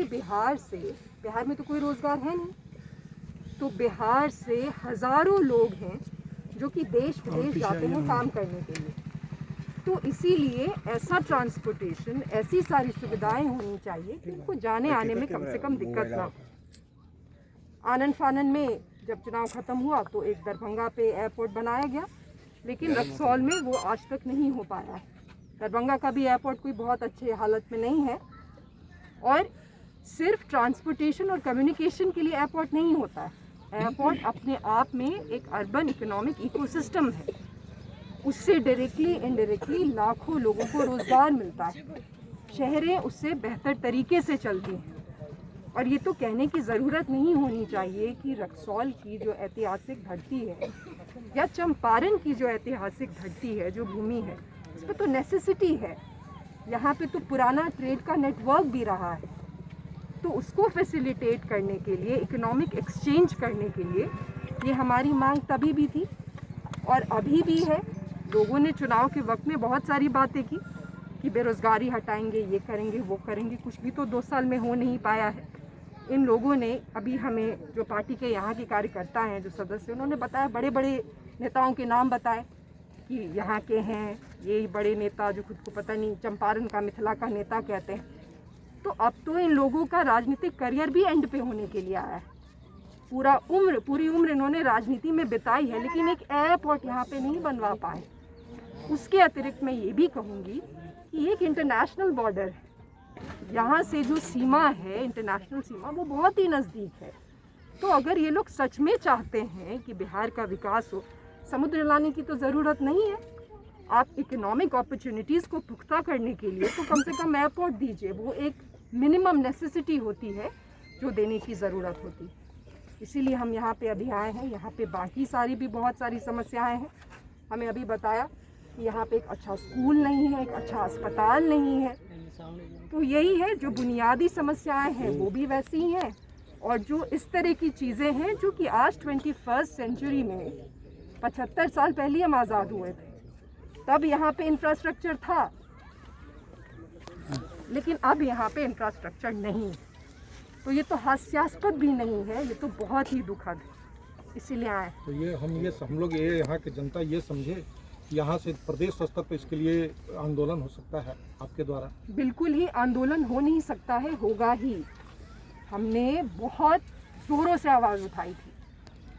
खाली बिहार से, बिहार में तो कोई रोज़गार है नहीं, तो बिहार से हज़ारों लोग हैं जो कि देश विदेश जाते हैं काम करने के लिए। तो इसीलिए ऐसा ट्रांसपोर्टेशन, ऐसी सारी सुविधाएं होनी चाहिए कि उनको जाने आने में कम से कम दिक्कत ना हो। आनन फानन में जब चुनाव ख़त्म हुआ तो एक दरभंगा पे एयरपोर्ट बनाया गया, लेकिन रक्सौल में वो आज तक नहीं हो पाया है। दरभंगा का भी एयरपोर्ट कोई बहुत अच्छे हालत में नहीं है, और सिर्फ ट्रांसपोर्टेशन और कम्युनिकेशन के लिए एयरपोर्ट नहीं होता है। एयरपोर्ट अपने आप में एक अर्बन इकोनॉमिक इकोसिस्टम है, उससे डायरेक्टली इनडायरेक्टली लाखों लोगों को रोज़गार मिलता है, शहरें उससे बेहतर तरीके से चलती हैं। और ये तो कहने की ज़रूरत नहीं होनी चाहिए कि रक्सौल की जो ऐतिहासिक धरती है या चंपारण की जो ऐतिहासिक धरती है, जो भूमि है, उस पर तो नेसेसिटी है। यहाँ पे तो पुराना ट्रेड का नेटवर्क भी रहा है, तो उसको फैसिलिटेट करने के लिए, इकोनॉमिक एक्सचेंज करने के लिए ये हमारी मांग तभी भी थी और अभी भी है। लोगों ने चुनाव के वक्त में बहुत सारी बातें की कि बेरोज़गारी हटाएंगे, ये करेंगे, वो करेंगे, कुछ भी तो 2 साल में हो नहीं पाया है। इन लोगों ने अभी हमें, जो पार्टी के यहाँ के कार्यकर्ता हैं, जो सदस्य, उन्होंने बताया, बड़े बड़े नेताओं के नाम बताए कि यहाँ के हैं ये बड़े नेता जो खुद को पता नहीं चंपारण का, मिथिला का नेता कहते हैं। तो अब तो इन लोगों का राजनीतिक करियर भी एंड पे होने के लिए आया है। पूरी उम्र इन्होंने राजनीति में बिताई है, लेकिन एक एयरपोर्ट यहाँ पे नहीं बनवा पाए। उसके अतिरिक्त मैं ये भी कहूँगी कि एक इंटरनेशनल बॉर्डर है, यहाँ से जो सीमा है, इंटरनेशनल सीमा, वो बहुत ही नज़दीक है। तो अगर ये लोग सच में चाहते हैं कि बिहार का विकास हो, समुद्र लाने की तो ज़रूरत नहीं है। आप इकोनॉमिक अपॉर्चुनिटीज़ को पुख्ता करने के लिए तो कम से कम एयरपोर्ट दीजिए, वो एक मिनिमम नेसेसिटी होती है जो देने की ज़रूरत होती है। इसीलिए हम यहाँ पे अभी आए हैं। यहाँ पे बाकी सारी भी बहुत सारी समस्याएं हैं। हमें अभी बताया कि यहाँ पे एक अच्छा स्कूल नहीं है, एक अच्छा अस्पताल नहीं है। तो यही है, जो बुनियादी समस्याएं हैं वो भी वैसी ही हैं, और जो इस तरह की चीज़ें हैं जो कि आज 21st सेंचुरी में, 75 साल पहले हम आज़ाद हुए थे, तब यहाँ पे इंफ्रास्ट्रक्चर था, लेकिन अब यहाँ पे इंफ्रास्ट्रक्चर नहीं है। तो ये तो हास्यास्पद भी नहीं है, ये तो बहुत ही दुखद है। इसीलिए आए। तो ये हम लोग ये यहाँ की जनता ये समझे, यहाँ से प्रदेश स्तर पर इसके लिए आंदोलन हो सकता है आपके द्वारा? बिल्कुल ही आंदोलन हो नहीं सकता है, होगा ही। हमने बहुत ज़ोरों से आवाज़ उठाई थी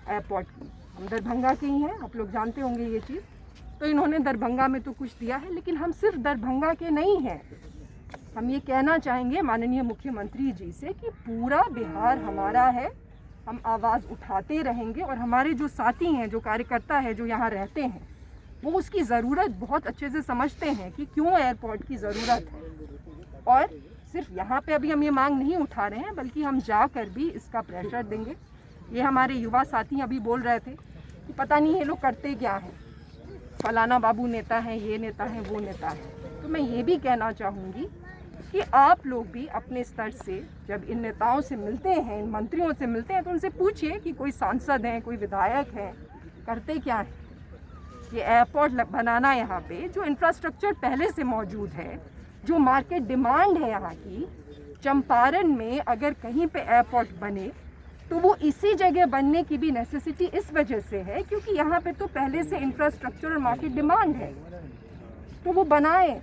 एयरपोर्ट की। हम दरभंगा के ही हैं, आप लोग जानते होंगे ये चीज़। तो इन्होंने दरभंगा में तो कुछ दिया है, लेकिन हम सिर्फ दरभंगा के नहीं हैं। हम ये कहना चाहेंगे माननीय मुख्यमंत्री जी से कि पूरा बिहार हमारा है, हम आवाज़ उठाते रहेंगे। और हमारे जो साथी हैं, जो कार्यकर्ता हैं, जो यहाँ रहते हैं, वो उसकी ज़रूरत बहुत अच्छे से समझते हैं कि क्यों एयरपोर्ट की ज़रूरत है। और सिर्फ यहाँ पे अभी हम ये मांग नहीं उठा रहे हैं, बल्कि हम जाकर भी इसका प्रेशर देंगे। ये हमारे युवा साथी अभी बोल रहे थे कि पता नहीं ये लोग करते क्या हैं, फलाना बाबू नेता है, ये नेता है, वो नेता है। तो मैं ये भी कहना चाहूँगी कि आप लोग भी अपने स्तर से जब इन नेताओं से मिलते हैं, इन मंत्रियों से मिलते हैं, तो उनसे पूछिए कि कोई सांसद हैं, कोई विधायक हैं, करते क्या हैं। ये एयरपोर्ट बनाना, यहाँ पे जो इंफ्रास्ट्रक्चर पहले से मौजूद है, जो मार्केट डिमांड है यहाँ की, चंपारण में अगर कहीं पे एयरपोर्ट बने तो वो इसी जगह बनने की भी नेसेसिटी इस वजह से है क्योंकि यहाँ पे तो पहले से इंफ्रास्ट्रक्चर और मार्केट डिमांड है, तो वो बनाए।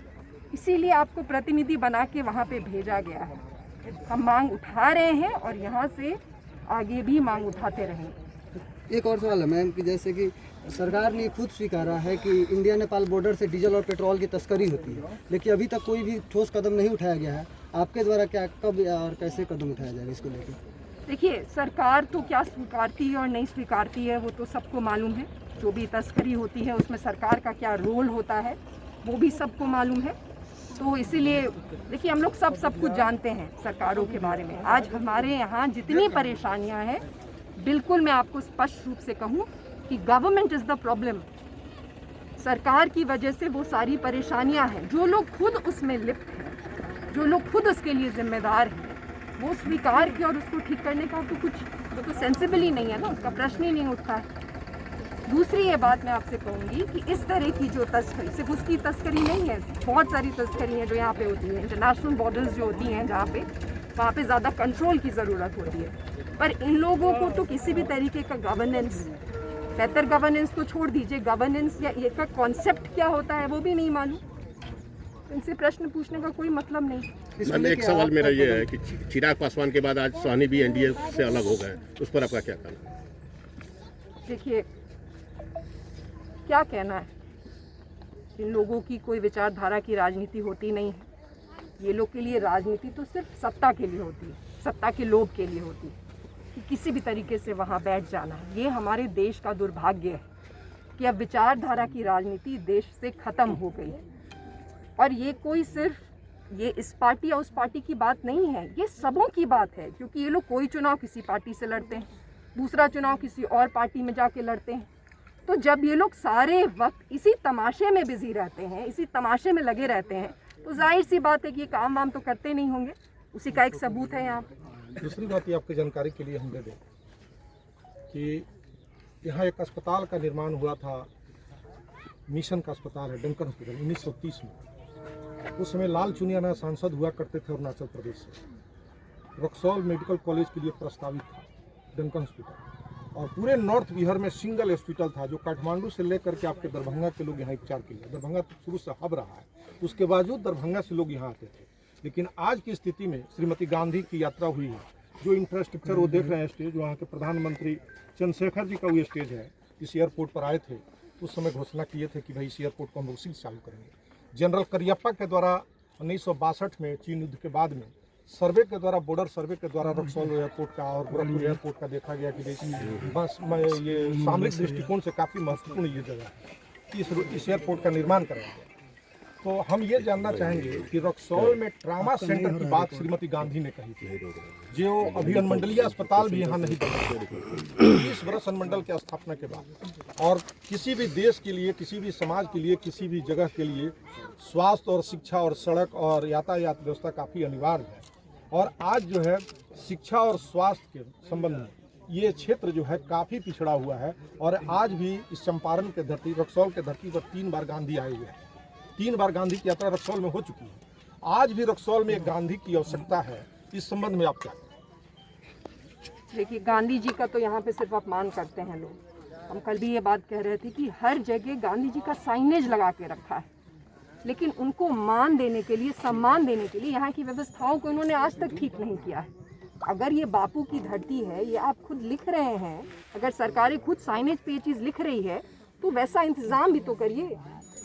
इसीलिए आपको प्रतिनिधि बना के वहाँ पे भेजा गया है। हम मांग उठा रहे हैं और यहाँ से आगे भी मांग उठाते रहेंगे। एक और सवाल है मैम कि जैसे कि सरकार ने खुद स्वीकारा है कि इंडिया नेपाल बॉर्डर से डीजल और पेट्रोल की तस्करी होती है, लेकिन अभी तक कोई भी ठोस कदम नहीं उठाया गया है। आपके द्वारा क्या, कब और कैसे कदम उठाया जाएगा इसको लेकर? देखिए, सरकार तो क्या स्वीकारती है और नहीं स्वीकारती है वो तो सबको मालूम है। जो भी तस्करी होती है उसमें सरकार का क्या रोल होता है वो भी सबको मालूम है। तो इसीलिए देखिए, हम लोग सब कुछ जानते हैं सरकारों के बारे में। आज हमारे यहाँ जितनी परेशानियाँ हैं, बिल्कुल मैं आपको स्पष्ट रूप से कहूँ कि गवर्नमेंट इज़ द प्रॉब्लम। सरकार की वजह से वो सारी परेशानियां हैं। जो लोग खुद उसमें लिप्त हैं, जो लोग खुद उसके लिए जिम्मेदार हैं, वो स्वीकार किया और उसको ठीक करने का तो कुछ, वो तो सेंसिबल ही नहीं है ना, उसका प्रश्न ही नहीं उठता है। दूसरी ये बात मैं आपसे कहूँगी कि इस तरह की जो तस्करी, सिर्फ उसकी तस्करी नहीं है, बहुत सारी तस्करी है जो यहाँ पे होती है। इंटरनेशनल बॉर्डर्स जो होती हैं जहाँ पे, वहाँ पे ज़्यादा कंट्रोल की ज़रूरत होती है। पर इन लोगों को तो किसी भी तरीके का गवर्नेंस, बेहतर गवर्नेंस तो छोड़ दीजिए, गवर्नेंस या ये का कॉन्सेप्ट क्या होता है वो भी नहीं मालूम। इनसे प्रश्न पूछने का कोई मतलब नहीं। मैम, एक सवाल मेरा ये है कि चिराग पासवान के बाद आज साहनी भी एनडीए से अलग हो गए, उस पर आपका क्या कहना है? देखिए, क्या कहना है, इन लोगों की कोई विचारधारा की राजनीति होती नहीं है। ये लोग के लिए राजनीति तो सिर्फ सत्ता के लिए होती है, सत्ता के लोभ के लिए होती है कि किसी भी तरीके से वहाँ बैठ जाना है। ये हमारे देश का दुर्भाग्य है कि अब विचारधारा की राजनीति देश से ख़त्म हो गई है। और ये कोई सिर्फ ये इस पार्टी या उस पार्टी की बात नहीं है, ये सबों की बात है। क्योंकि ये लोग कोई चुनाव किसी पार्टी से लड़ते हैं, दूसरा चुनाव किसी और पार्टी में जाके लड़ते हैं। तो जब ये लोग सारे वक्त इसी तमाशे में बिजी रहते हैं, इसी तमाशे में लगे रहते हैं, तो जाहिर सी बात है कि ये काम वाम तो करते नहीं होंगे। उसी का एक सबूत है यहाँ पे। दूसरी बात ये आपकी जानकारी के लिए हम दे दें कि यहाँ एक अस्पताल का निर्माण हुआ था, मिशन का अस्पताल है, डंकन हॉस्पिटल, 1930 में। उस समय लाल चुनियाना सांसद हुआ करते थे अरुणाचल प्रदेश से। रक्सौल मेडिकल कॉलेज के लिए प्रस्तावित था डंकन हॉस्पिटल, और पूरे नॉर्थ बिहार में सिंगल हॉस्पिटल था जो काठमांडू से लेकर के आपके दरभंगा के लोग यहाँ उपचार के लिए, दरभंगा तो शुरू से हब रहा है, उसके बावजूद दरभंगा से लोग यहाँ आते थे। लेकिन आज की स्थिति में श्रीमती गांधी की यात्रा हुई है, जो इंफ्रास्ट्रक्चर वो देख रहे हैं स्टेज, वहाँ के प्रधानमंत्री चंद्रशेखर जी का वो स्टेज है, इस एयरपोर्ट पर आए थे, उस समय घोषणा किए थे कि भाई इस एयरपोर्ट को हम उसी से चालू करेंगे। जनरल करियप्पा के द्वारा 1962 में चीन युद्ध के बाद में सर्वे के द्वारा, बॉर्डर सर्वे के द्वारा रक्सौल एयरपोर्ट का और गोरखपुर एयरपोर्ट का देखा गया कि बस ये सामरिक दृष्टिकोण से काफ़ी महत्वपूर्ण ये जगह है, इस एयरपोर्ट का निर्माण कराया गया। तो हम ये जानना चाहेंगे कि रक्सौल में ट्रामा सेंटर की बात श्रीमती गांधी ने कही थी, जो अभी अनुमंडलीय अस्पताल भी यहाँ नहीं बना 20 वर्ष अनुमंडल की स्थापना के बाद। और किसी भी देश के लिए, किसी भी समाज के लिए, किसी भी जगह के लिए स्वास्थ्य और शिक्षा और सड़क और यातायात व्यवस्था काफ़ी अनिवार्य है। और आज जो है शिक्षा और स्वास्थ्य के संबंध में ये क्षेत्र जो है काफ़ी पिछड़ा हुआ है। और आज भी इस चंपारण के धरती, रक्सौल के धरती पर 3 बार गांधी आए हुए हैं, 3 बार गांधी की यात्रा रक्सौल में हो चुकी है। आज भी रक्सौल में एक गांधी की आवश्यकता है। इस संबंध में आप क्या? देखिए, गांधी जी का तो यहाँ पे सिर्फ अपमान करते हैं लोग। हम कल भी ये बात कह रहे थे कि हर जगह गांधी जी का साइनेज लगा के रखा है, लेकिन उनको मान देने के लिए, सम्मान देने के लिए यहाँ की व्यवस्थाओं को इन्होंने आज तक ठीक नहीं किया है। अगर ये बापू की धरती है, ये आप खुद लिख रहे हैं, अगर सरकारें खुद साइनेज पे ये चीज़ लिख रही है तो वैसा इंतज़ाम भी तो करिए,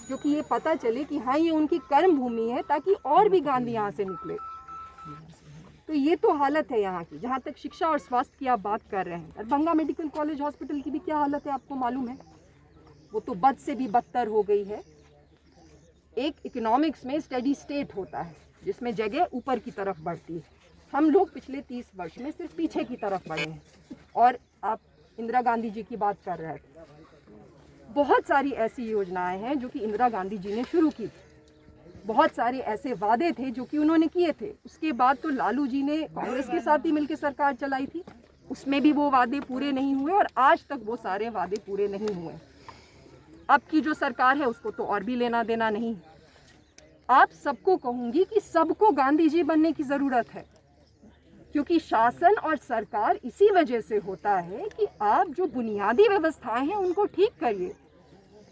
क्योंकि ये पता चले कि हाँ ये उनकी कर्म भूमि है, ताकि और भी गांधी यहाँ से निकले। तो ये तो हालत है यहाँ की। जहाँ तक शिक्षा और स्वास्थ्य की आप बात कर रहे हैं, दरभंगा मेडिकल कॉलेज हॉस्पिटल की भी क्या हालत है आपको मालूम है? वो तो बद से भी बदतर हो गई है। एक इकोनॉमिक्स में स्टेडी स्टेट होता है जिसमें जगह ऊपर की तरफ बढ़ती है। हम लोग पिछले 30 वर्ष में सिर्फ पीछे की तरफ बढ़े हैं। और आप इंदिरा गांधी जी की बात कर रहे थे, बहुत सारी ऐसी योजनाएं हैं जो कि इंदिरा गांधी जी ने शुरू की थी, बहुत सारे ऐसे वादे थे जो कि उन्होंने किए थे। उसके बाद तो लालू जी ने कांग्रेस के साथ ही मिलकर सरकार चलाई थी, उसमें भी वो वादे पूरे नहीं हुए और आज तक वो सारे वादे पूरे नहीं हुए। अब की जो सरकार है उसको तो और भी लेना देना नहीं। आप सबको कहूँगी कि सबको गांधी जी बनने की ज़रूरत है, क्योंकि शासन और सरकार इसी वजह से होता है कि आप जो बुनियादी व्यवस्थाएं हैं उनको ठीक करिए।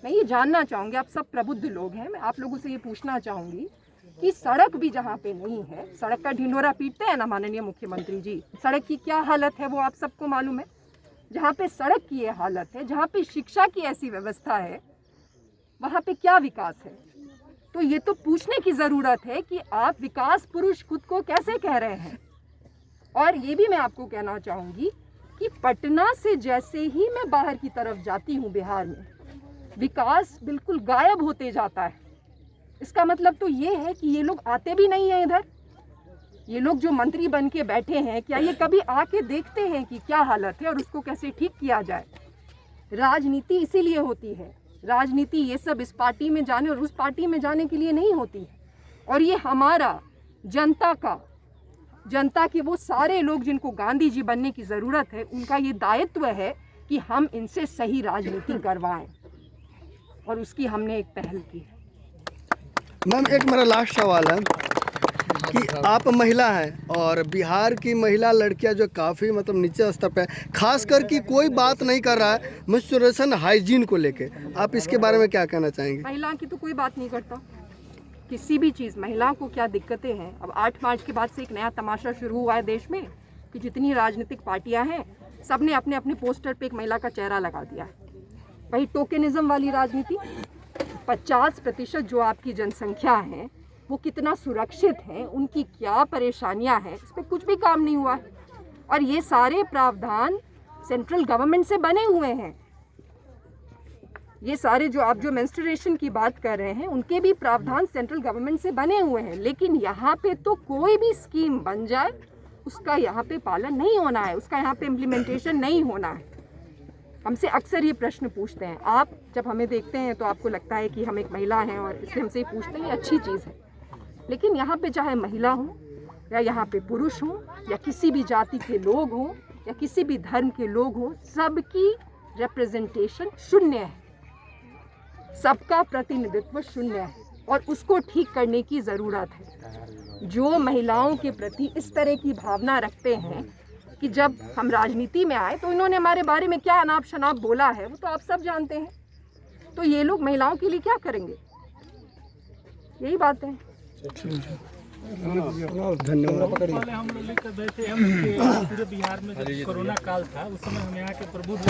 मैं ये जानना चाहूँगी, आप सब प्रबुद्ध लोग हैं, मैं आप लोगों से ये पूछना चाहूँगी कि सड़क भी जहाँ पे नहीं है, सड़क का ढिंढोरा पीटते हैं ना माननीय मुख्यमंत्री जी, सड़क की क्या हालत है वो आप सबको मालूम है। जहाँ पे सड़क की ये हालत है, जहाँ पे शिक्षा की ऐसी व्यवस्था है, वहाँ पे क्या विकास है? तो ये तो पूछने की ज़रूरत है कि आप विकास पुरुष खुद को कैसे कह रहे हैं। और ये भी मैं आपको कहना चाहूँगी कि पटना से जैसे ही मैं बाहर की तरफ जाती हूँ बिहार में, विकास बिल्कुल गायब होते जाता है। इसका मतलब तो ये है कि ये लोग आते भी नहीं हैं इधर। ये लोग जो मंत्री बन के बैठे हैं, क्या ये कभी आके देखते हैं कि क्या हालत है और उसको कैसे ठीक किया जाए? राजनीति इसीलिए होती है, राजनीति ये सब इस पार्टी में जाने और उस पार्टी में जाने के लिए नहीं होती है। और ये हमारा जनता के वो सारे लोग जिनको गांधी जी बनने की ज़रूरत है, उनका ये दायित्व है कि हम इनसे सही राजनीति करवाएं, और उसकी हमने एक पहल की है। मैम, एक मेरा लास्ट सवाल है, कि आप महिला हैं और बिहार की महिला लड़कियां जो काफ़ी मतलब नीचे स्तर पे खास कर कि कोई बात नहीं कर रहा है मेंस्ट्रुएशन हाइजीन को लेके, आप इसके बारे में क्या कहना चाहेंगे? महिला की तो कोई बात नहीं करता, किसी भी चीज़ महिला को क्या दिक्कतें हैं। अब 8 मार्च के बाद से एक नया तमाशा शुरू हुआ है देश में कि जितनी राजनीतिक पार्टियां हैं सब ने अपने अपने पोस्टर पे एक महिला का चेहरा लगा दिया है। वही टोकनिज्म वाली राजनीति, 50% जो आपकी जनसंख्या है वो कितना सुरक्षित है, उनकी क्या परेशानियां हैं, इस पर कुछ भी काम नहीं हुआ है। और ये सारे प्रावधान सेंट्रल गवर्नमेंट से बने हुए हैं। ये सारे जो आप जो मेंस्ट्रुएशन की बात कर रहे हैं उनके भी प्रावधान सेंट्रल गवर्नमेंट से बने हुए हैं, लेकिन यहाँ पे तो कोई भी स्कीम बन जाए उसका यहाँ पे पालन नहीं होना है, उसका यहाँ पे इम्प्लीमेंटेशन नहीं होना है। हमसे अक्सर ये प्रश्न पूछते हैं, आप जब हमें देखते हैं तो आपको लगता है कि हम एक महिला हैं और इसलिए हमसे पूछते हैं, ये अच्छी चीज़ है। लेकिन यहाँ पे चाहे महिला हो या यहाँ पे पुरुष हो या किसी भी जाति के लोग हों या किसी भी धर्म के लोग हों, सबकी रिप्रेजेंटेशन शून्य है, सबका प्रतिनिधित्व शून्य है और उसको ठीक करने की ज़रूरत है। जो महिलाओं के प्रति इस तरह की भावना रखते हैं कि जब हम राजनीति में आए तो इन्होंने हमारे बारे में क्या अनाप शनाप बोला है वो तो आप सब जानते हैं, तो ये लोग महिलाओं के लिए क्या करेंगे? यही बात है। धन्यवाद। पहले हम लोग लेकर बैठे हम पूरे बिहार में जब कोरोना काल था उस समय हम यहाँ के प्रबुद्ध